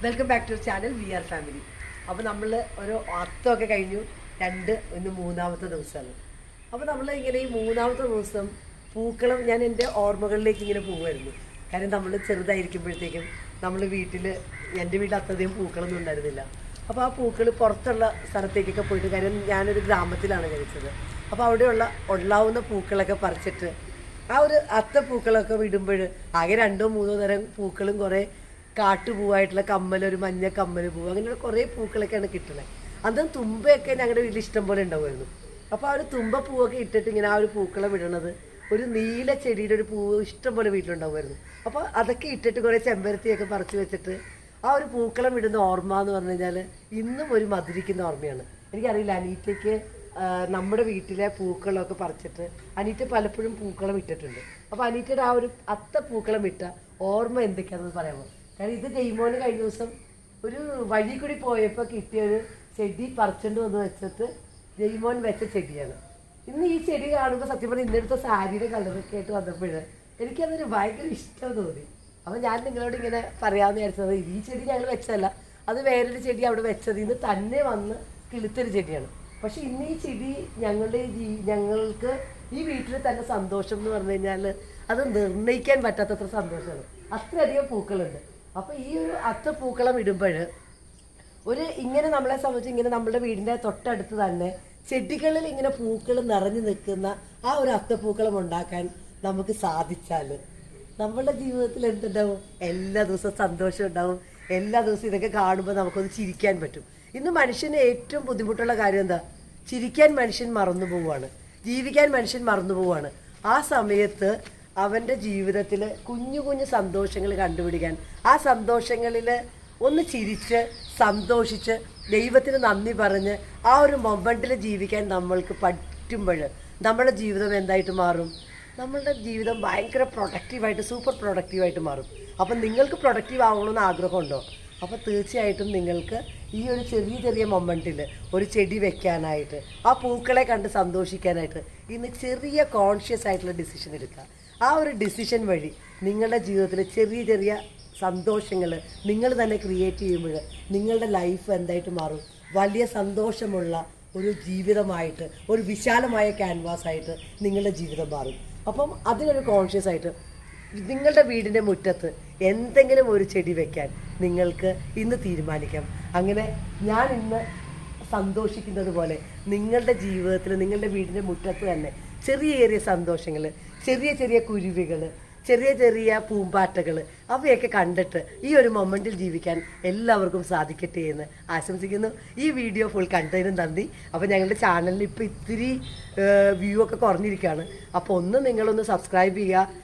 Welcome back to channel we are family. അപ്പോൾ നമ്മൾ ഒരു അത്തമൊക്കെ കഴിഞ്ഞു, ഇന്ന് മൂന്നാമത്തെ ദിവസമാണ്. അപ്പോൾ നമ്മൾ ഇങ്ങനെ ഈ മൂന്നാമത്തെ ദിവസം പൂക്കളം ഞാൻ എൻ്റെ ഓർമ്മകളിലേക്ക് ഇങ്ങനെ പോകുമായിരുന്നു. കാര്യം നമ്മൾ ചെറുതായിരിക്കുമ്പോഴത്തേക്കും നമ്മൾ എൻ്റെ വീട്ടിൽ അത്രയധികം പൂക്കളൊന്നും ഉണ്ടായിരുന്നില്ല. അപ്പോൾ ആ പൂക്കൾ പുറത്തുള്ള സ്ഥലത്തേക്കൊക്കെ പോയിട്ട്, കാര്യം ഞാനൊരു ഗ്രാമത്തിലാണ് കഴിച്ചത്. അപ്പോൾ അവിടെയുള്ള ഉണ്ടാവുന്ന പൂക്കളൊക്കെ പറിച്ചിട്ട് ആ ഒരു അത്തപ്പൂക്കളൊക്കെ വിടുമ്പോൾ ആകെ 2-3 തരം പൂക്കളും കുറേ കാട്ടുപൂവായിട്ടുള്ള കമ്മൽ, ഒരു മഞ്ഞ കമ്മൽ പൂവ്, അങ്ങനെയുള്ള കുറേ പൂക്കളൊക്കെയാണ് കിട്ടുന്നത്. അതും തുമ്പയൊക്കെ ഞങ്ങളുടെ വീട്ടിൽ ഇഷ്ടം പോലെ ഉണ്ടാവുമായിരുന്നു. അപ്പോൾ ആ ഒരു തുമ്പ പൂവൊക്കെ ഇട്ടിട്ട് ഇങ്ങനെ ആ ഒരു പൂക്കളെ വിടണത്, ഒരു നീല ചെടിയുടെ ഒരു പൂവ് ഇഷ്ടം പോലെ വീട്ടിലുണ്ടാവുമായിരുന്നു. അപ്പോൾ അതൊക്കെ ഇട്ടിട്ട് കുറേ ചെമ്പരത്തിയൊക്കെ പറിച്ച് വെച്ചിട്ട് ആ ഒരു പൂക്കളം വിടുന്ന ഓർമ്മ എന്ന് പറഞ്ഞു കഴിഞ്ഞാൽ ഇന്നും ഒരു മധുരിക്കുന്ന ഓർമ്മയാണ്. എനിക്കറിയില്ല, അനീറ്റയ്ക്ക് നമ്മുടെ വീട്ടിലെ പൂക്കളമൊക്കെ പറിച്ചിട്ട് അനീറ്റ പലപ്പോഴും പൂക്കളം ഇട്ടിട്ടുണ്ട്. അപ്പോൾ അനീറ്റയുടെ ആ ഒരു പൂക്കളം ഇട്ട ഓർമ്മ എന്തൊക്കെയാണെന്ന് പറയാമോ? കാരണം ഇത് ജയ്മോന് കഴിഞ്ഞ ദിവസം ഒരു വഴി കൂടി പോയപ്പോൾ കിട്ടിയൊരു ചെടി പറിച്ചുകൊണ്ട് വന്ന് വെച്ചിട്ട് ജയ്മോൻ വെച്ച ചെടിയാണ്. ഇന്ന് ഈ ചെടി കാണുമ്പോൾ സത്യം പറഞ്ഞാൽ ഇന്നെടുത്ത സാരിയുടെ കളറൊക്കെ ആയിട്ട് വന്നപ്പോൾ എനിക്കതൊരു ഭയങ്കര ഇഷ്ടം തോന്നി. അപ്പോൾ ഞാൻ നിങ്ങളോട് ഇങ്ങനെ പറയാമെന്ന് വിചാരിച്ചത്, ഈ ചെടി ഞങ്ങൾ വെച്ചതല്ല, അത് വേറൊരു ചെടി അവിടെ വെച്ചത് ഇന്ന് തന്നെ വന്ന് കിളുത്തൊരു ചെടിയാണ്. പക്ഷെ ഇന്ന് ഈ ചെടി ഞങ്ങൾക്ക് ഈ വീട്ടിൽ തന്നെ സന്തോഷം എന്ന് പറഞ്ഞു കഴിഞ്ഞാൽ അത് നിർണ്ണയിക്കാൻ പറ്റാത്തത്ര സന്തോഷമാണ്. അത്രയധികം പൂക്കളുണ്ട്. അപ്പോൾ ഈ ഒരു അത്തപ്പൂക്കളം ഇടുമ്പോൾ ഇങ്ങനെ നമ്മളെ സംബന്ധിച്ച് ഇങ്ങനെ നമ്മുടെ വീടിൻ്റെ തൊട്ടടുത്ത് തന്നെ ചെടികളിൽ ഇങ്ങനെ പൂക്കൾ നിറഞ്ഞു നിൽക്കുന്ന ആ ഒരു അത്തപ്പൂക്കളം ഉണ്ടാക്കാൻ നമുക്ക് സാധിച്ചാൽ നമ്മളുടെ ജീവിതത്തിൽ എന്തുണ്ടാവും? എല്ലാ ദിവസവും സന്തോഷം ഉണ്ടാവും. എല്ലാ ദിവസവും ഇതൊക്കെ കാണുമ്പോൾ നമുക്കൊന്ന് ചിരിക്കാൻ പറ്റും. ഇന്ന് മനുഷ്യന് ഏറ്റവും ബുദ്ധിമുട്ടുള്ള കാര്യം എന്താ? ചിരിക്കാൻ മനുഷ്യൻ മറന്നു പോവുകയാണ്, ജീവിക്കാൻ മനുഷ്യൻ മറന്നു പോവുകയാണ്. ആ സമയത്ത് അവൻ്റെ ജീവിതത്തിൽ കുഞ്ഞു കുഞ്ഞു സന്തോഷങ്ങൾ കണ്ടുപിടിക്കാൻ, ആ സന്തോഷങ്ങളിൽ ഒന്ന് ചിരിച്ച് സന്തോഷിച്ച് ദൈവത്തിന് നന്ദി പറഞ്ഞ് ആ ഒരു മൊമെൻറ്റിൽ ജീവിക്കാൻ നമ്മൾക്ക് പറ്റുമ്പോൾ നമ്മുടെ ജീവിതം എന്തായിട്ട് മാറും? നമ്മളുടെ ജീവിതം ഭയങ്കര പ്രൊഡക്റ്റീവായിട്ട്, സൂപ്പർ പ്രൊഡക്റ്റീവായിട്ട് മാറും. അപ്പം നിങ്ങൾക്ക് പ്രൊഡക്റ്റീവ് ആവണമെന്ന് ആഗ്രഹമുണ്ടോ? അപ്പോൾ തീർച്ചയായിട്ടും നിങ്ങൾക്ക് ഈ ഒരു ചെറിയ ചെറിയ മൊമെൻറ്റിൽ ഒരു ചെടി വെക്കാനായിട്ട്, ആ പൂക്കളെ കണ്ട് സന്തോഷിക്കാനായിട്ട് ഇന്ന് ചെറിയ കോൺഷ്യസ് ആയിട്ടുള്ള ഡിസിഷൻ എടുക്കുക. ആ ഒരു ഡിസിഷൻ വഴി നിങ്ങളുടെ ജീവിതത്തിൽ ചെറിയ ചെറിയ സന്തോഷങ്ങൾ നിങ്ങൾ തന്നെ ക്രിയേറ്റ് ചെയ്യുമ്പോൾ നിങ്ങളുടെ ലൈഫ് എന്തായിട്ട് മാറും? വലിയ സന്തോഷമുള്ള ഒരു ജീവിതമായിട്ട്, ഒരു വിശാലമായ ക്യാൻവാസായിട്ട് നിങ്ങളുടെ ജീവിതം മാറും. അപ്പം അതിനൊരു കോൺഷ്യസ് ആയിട്ട് നിങ്ങളുടെ വീടിൻ്റെ മുറ്റത്ത് എന്തെങ്കിലും ഒരു ചെടി വെക്കാൻ നിങ്ങൾക്ക് ഇന്ന് തീരുമാനിക്കാം. അങ്ങനെ ഞാൻ ഇന്ന് സന്തോഷിക്കുന്നത് പോലെ നിങ്ങളുടെ ജീവിതത്തിൽ, നിങ്ങളുടെ വീടിൻ്റെ മുറ്റത്ത് തന്നെ ചെറിയ ചെറിയ സന്തോഷങ്ങൾ, ചെറിയ ചെറിയ കുരുവികൾ, ചെറിയ ചെറിയ പൂമ്പാറ്റകൾ, അവയൊക്കെ കണ്ടിട്ട് ഈ ഒരു മൊമെൻറ്റിൽ ജീവിക്കാൻ എല്ലാവർക്കും സാധിക്കട്ടെ എന്ന് ആശംസിക്കുന്നു. ഈ വീഡിയോ ഫുൾ കണ്ടതിനും നന്ദി. അപ്പോൾ ഞങ്ങളുടെ ചാനലിൽ ഇപ്പോൾ ഇത്തിരി വ്യൂ ഒക്കെ കുറഞ്ഞിരിക്കുകയാണ്. അപ്പോൾ നിങ്ങളൊന്ന് സബ്സ്ക്രൈബ് ചെയ്യുക.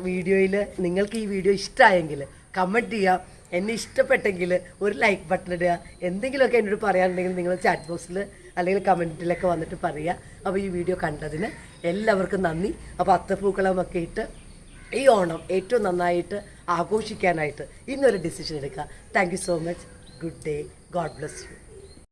വീഡിയോയിൽ നിങ്ങൾക്ക് ഈ വീഡിയോ ഇഷ്ടമായെങ്കിൽ കമൻറ്റ് ചെയ്യുക. എന്നെ ഇഷ്ടപ്പെട്ടെങ്കിൽ ഒരു ലൈക്ക് ബട്ടൺ ഇടുക. എന്തെങ്കിലുമൊക്കെ എന്നോട് പറയാനുണ്ടെങ്കിൽ നിങ്ങൾ ചാറ്റ് ബോക്സിൽ അല്ലെങ്കിൽ കമൻറ്റിലൊക്കെ വന്നിട്ട് പറയുക. അപ്പോൾ ഈ വീഡിയോ കണ്ടതിന് എല്ലാവർക്കും നന്ദി. അപ്പോൾ അത്തപ്പൂക്കളമൊക്കെ ഇട്ട് ഈ ഓണം ഏറ്റവും നന്നായിട്ട് ആഘോഷിക്കാനായിട്ട് ഇന്നൊരു ഡിസിഷൻ എടുക്കുക. Thank you so much. Good day. God bless you.